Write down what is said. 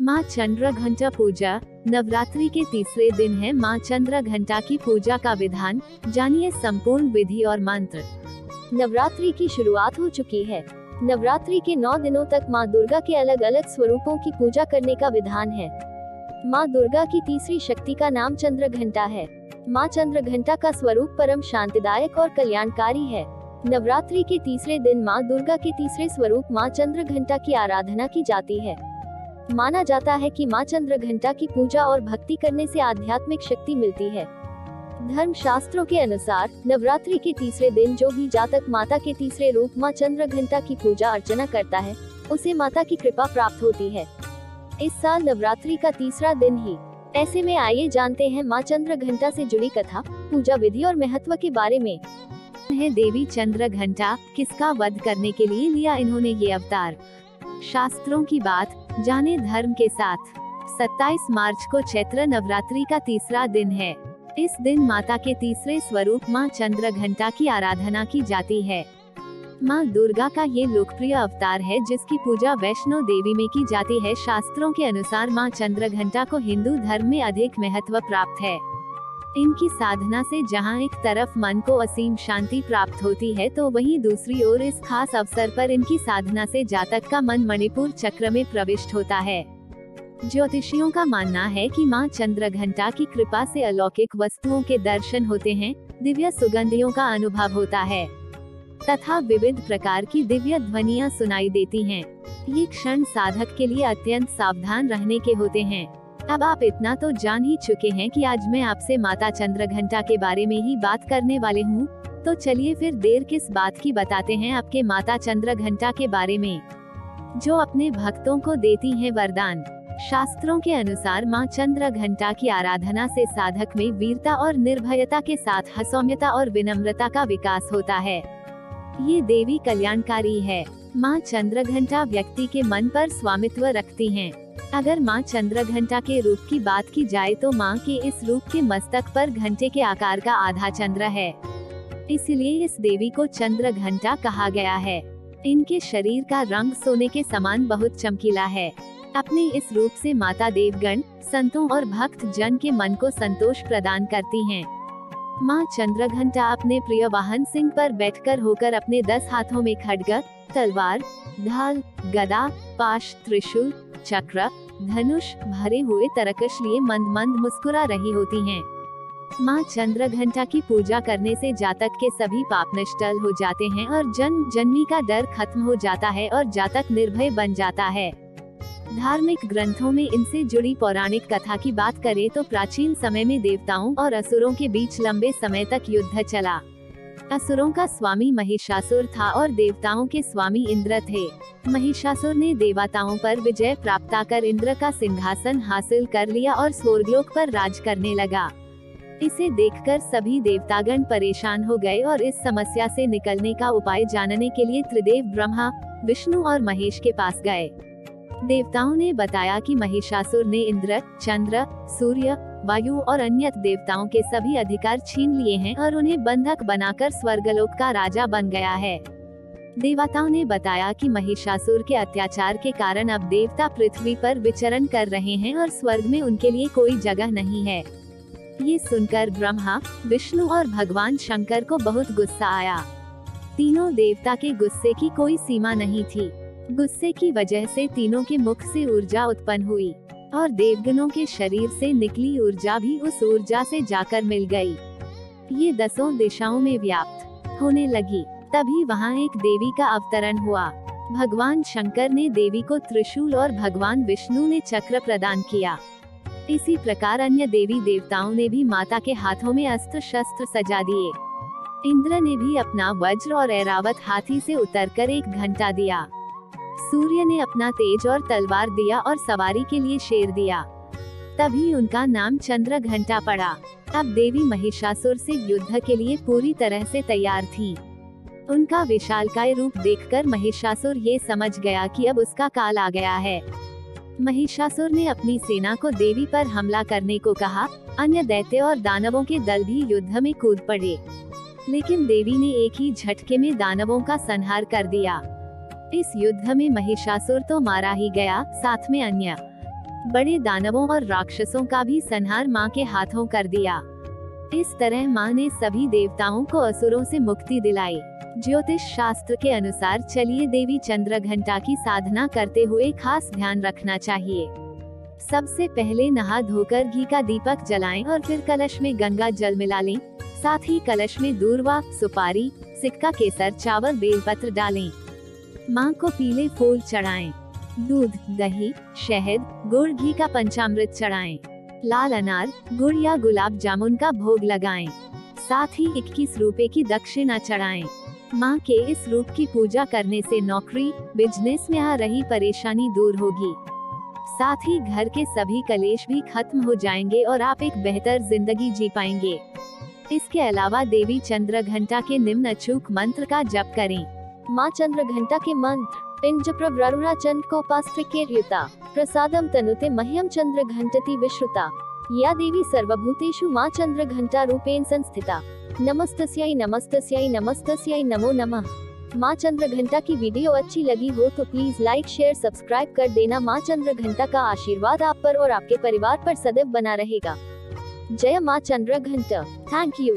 माँ चंद्र घंटा पूजा। नवरात्रि के तीसरे दिन है माँ चंद्र घंटा की पूजा का विधान। जानिए संपूर्ण विधि और मंत्र। नवरात्रि की शुरुआत हो चुकी है। नवरात्रि के 9 दिनों तक माँ दुर्गा के अलग अलग स्वरूपों की पूजा करने का विधान है। माँ दुर्गा की तीसरी शक्ति का नाम चंद्र घंटा है। माँ चंद्र घंटा का स्वरूप परम शांतिदायक और कल्याणकारी है। नवरात्रि के तीसरे दिन माँ दुर्गा के तीसरे स्वरूप माँ चंद्र घंटा की आराधना की जाती है। माना जाता है कि माँ चंद्र घंटा की पूजा और भक्ति करने से आध्यात्मिक शक्ति मिलती है। धर्म शास्त्रों के अनुसार नवरात्रि के तीसरे दिन जो भी जातक माता के तीसरे रूप माँ चंद्र घंटा की पूजा अर्चना करता है, उसे माता की कृपा प्राप्त होती है। इस साल नवरात्रि का तीसरा दिन ही। ऐसे में आइए जानते हैं माँ चंद्र घंटा से जुड़ी कथा, पूजा विधि और महत्व के बारे में। है देवी चंद्र घंटा, किसका वध करने के लिए लिया इन्होंने ये अवतार। शास्त्रों की बात जाने धर्म के साथ। 27 मार्च को चैत्र नवरात्रि का तीसरा दिन है। इस दिन माता के तीसरे स्वरूप माँ चंद्र घंटा की आराधना की जाती है। माँ दुर्गा का ये लोकप्रिय अवतार है जिसकी पूजा वैष्णो देवी में की जाती है। शास्त्रों के अनुसार माँ चंद्र घंटा को हिंदू धर्म में अधिक महत्व प्राप्त है। इनकी साधना से जहाँ एक तरफ मन को असीम शांति प्राप्त होती है, तो वहीं दूसरी ओर इस खास अवसर पर इनकी साधना से जातक का मन मणिपुर चक्र में प्रविष्ट होता है। ज्योतिषियों का मानना है कि माँ चंद्र घंटा की कृपा से अलौकिक वस्तुओं के दर्शन होते हैं, दिव्य सुगंधियों का अनुभव होता है तथा विविध प्रकार की दिव्य ध्वनियाँ सुनाई देती हैं। ये क्षण साधक के लिए अत्यंत सावधान रहने के होते हैं। अब आप इतना तो जान ही चुके हैं कि आज मैं आपसे माता चंद्र घंटा के बारे में ही बात करने वाले हूँ, तो चलिए फिर देर किस बात की बताते हैं आपके माता चंद्र घंटा के बारे में, जो अपने भक्तों को देती हैं वरदान। शास्त्रों के अनुसार माँ चंद्र घंटा की आराधना से साधक में वीरता और निर्भयता के साथ सौम्यता और विनम्रता का विकास होता है। ये देवी कल्याणकारी है। माँ चंद्र घंटा व्यक्ति के मन पर स्वामित्व रखती हैं। अगर माँ चंद्र घंटा के रूप की बात की जाए तो माँ के इस रूप के मस्तक पर घंटे के आकार का आधा चंद्र है, इसलिए इस देवी को चंद्र घंटा कहा गया है। इनके शरीर का रंग सोने के समान बहुत चमकीला है। अपने इस रूप से माता देवगण, संतों और भक्त जन के मन को संतोष प्रदान करती हैं। माँ चंद्र घंटा अपने प्रिय वाहन सिंह पर बैठकर होकर अपने 10 हाथों में खड्ग, तलवार, ढाल, गदा, पाश, त्रिशूल, चक्र, धनुष भरे हुए तरकश लिए मंद मंद मुस्कुरा रही होती हैं। माँ चंद्र घंटा की पूजा करने से जातक के सभी पाप नष्ट हो जाते हैं और जन्म जन्मी का डर खत्म हो जाता है और जातक निर्भय बन जाता है। धार्मिक ग्रंथों में इनसे जुड़ी पौराणिक कथा की बात करें तो प्राचीन समय में देवताओं और असुरों के बीच लंबे समय तक युद्ध चला। असुरों का स्वामी महिषासुर था और देवताओं के स्वामी इंद्र थे। महिषासुर ने देवताओं पर विजय प्राप्त कर इंद्र का सिंहासन हासिल कर लिया और स्वर्गलोक पर राज करने लगा। इसे देखकर सभी देवतागण परेशान हो गए और इस समस्या से निकलने का उपाय जानने के लिए त्रिदेव ब्रह्मा, विष्णु और महेश के पास गए। देवताओं ने बताया कि महिषासुर ने इंद्र, चंद्र, सूर्य, वायु और अन्य देवताओं के सभी अधिकार छीन लिए हैं और उन्हें बंधक बनाकर स्वर्गलोक का राजा बन गया है। देवताओं ने बताया कि महिषासुर के अत्याचार के कारण अब देवता पृथ्वी पर विचरण कर रहे हैं और स्वर्ग में उनके लिए कोई जगह नहीं है। ये सुनकर ब्रह्मा, विष्णु और भगवान शंकर को बहुत गुस्सा आया। तीनों देवता के गुस्से की कोई सीमा नहीं थी। गुस्से की वजह से तीनों के मुख से ऊर्जा उत्पन्न हुई और देवगणों के शरीर से निकली ऊर्जा भी उस ऊर्जा से जाकर मिल गई। ये 10 दिशाओं में व्याप्त होने लगी। तभी वहाँ एक देवी का अवतरण हुआ। भगवान शंकर ने देवी को त्रिशूल और भगवान विष्णु ने चक्र प्रदान किया। इसी प्रकार अन्य देवी देवताओं ने भी माता के हाथों में अस्त्र शस्त्र सजा दिए। इंद्र ने भी अपना वज्र और ऐरावत हाथी से उतरकर एक घंटा दिया। सूर्य ने अपना तेज और तलवार दिया और सवारी के लिए शेर दिया। तभी उनका नाम चंद्र घंटा पड़ा। अब देवी महिषासुर से युद्ध के लिए पूरी तरह से तैयार थी। उनका विशालकाय रूप देखकर महिषासुर ये समझ गया कि अब उसका काल आ गया है। महिषासुर ने अपनी सेना को देवी पर हमला करने को कहा। अन्य दैत्य और दानवों के दल भी युद्ध में कूद पड़े, लेकिन देवी ने एक ही झटके में दानवों का संहार कर दिया। इस युद्ध में महिषासुर तो मारा ही गया, साथ में अन्य बड़े दानवों और राक्षसों का भी संहार माँ के हाथों कर दिया। इस तरह माँ ने सभी देवताओं को असुरों से मुक्ति दिलाई। ज्योतिष शास्त्र के अनुसार चलिए देवी चंद्रघंटा की साधना करते हुए खास ध्यान रखना चाहिए। सबसे पहले नहा धोकर घी का दीपक जलाएं और फिर कलश में गंगा जल मिला लें। साथ ही कलश में दूर्वा, सुपारी, सिक्का, केसर, चावल, बेलपत्र डालें। माँ को पीले फूल चढ़ाएं। दूध, दही, शहद, गुड़, घी का पंचामृत चढ़ाएं। लाल अनार, गुड़ या गुलाब जामुन का भोग लगाएं। साथ ही 21 रुपए की दक्षिणा चढ़ाएं। माँ के इस रूप की पूजा करने से नौकरी, बिजनेस में आ रही परेशानी दूर होगी। साथ ही घर के सभी कलेश भी खत्म हो जाएंगे और आप एक बेहतर जिंदगी जी पाएंगे। इसके अलावा देवी चंद्रघंटा के निम्न अचूक मंत्र का जप करें। माँ चंद्रघंटा के मंत्र। पिंज प्रवरुणा चंद्रकोपास्त्रिकेर्युता प्रसादम तनुते मह्यम चंद्रघंटति विश्रुता या देवी सर्वभूतेषु माँ चंद्रघंटा रूपेण संस्थिता। नमस्तस्यै नमस्तस्यै नमस्तस्यै नमो नमः। माँ चंद्रघंटा की वीडियो अच्छी लगी हो तो प्लीज लाइक, शेयर, सब्सक्राइब कर देना। माँ चंद्रघंटा का आशीर्वाद आप पर और आपके परिवार पर सदैव बना रहेगा। जय माँ चंद्रघंटा। Thank you.